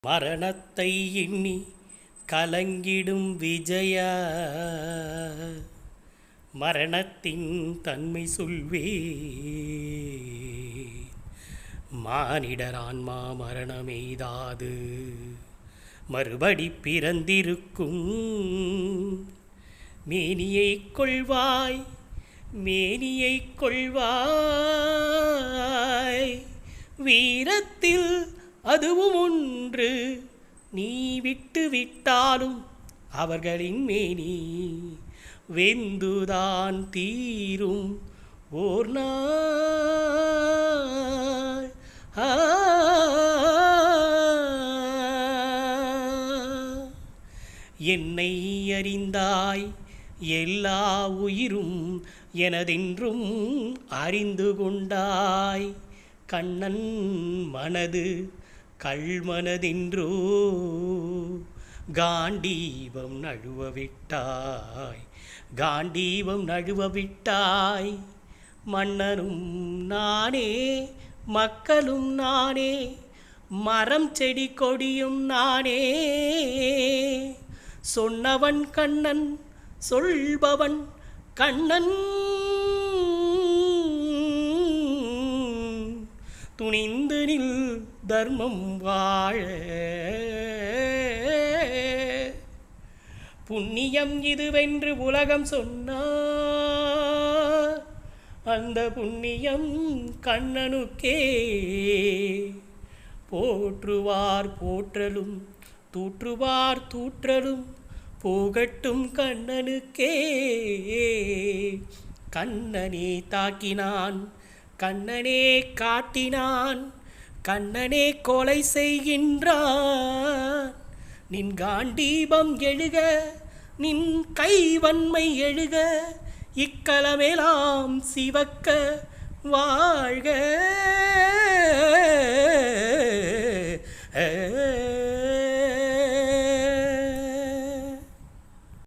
மரணத்தை எண்ணி கலங்கிடும் விஜயா, மரணத்தின் தன்மை சொல்வே. மானிடர் ஆன்மா மரணமெய்தாது மறுபடி பிறந்திருக்கும். மேனியை கொள்வாய், மேனியை கொள்வாய், வீரத்தில் அதுவும் ஒன்று. நீ விட்டு விட்டாலும் அவர்களின் மேனி வெந்துதான் தீரும் ஓர் நாள். என்னை அறிந்தாய், எல்லா உயிரும் எனதென்றும் அறிந்து கொண்டாய். கண்ணன் மனது கள்மனதென்றோ காண்டீபம் நழுவ விட்டாய், காண்டீபம் நழுவ விட்டாய். மன்னனும் நானே, மக்களும் நானே, மரம் செடி கொடியும் நானே. சொன்னவன் கண்ணன், சொல்பவன் கண்ணன். துணிந்து நில் தர்மம் வாழ. புண்ணியம் இதுவென்று உலகம் சொன்னார், அந்த புண்ணியம் கண்ணனுக்கே. போற்றுவார் போற்றலும், தூற்றுவார் தூற்றலும் போகட்டும் கண்ணனுக்கே. கண்ணனே தாக்கினான், கண்ணனே காட்டினான், கண்ணனே கொலை செய்கின்றான். நின் காண்டீபம் எழுக, நின் கைவன்மை எழுக, இக்கலமெல்லாம் சிவக்க வாழ்க.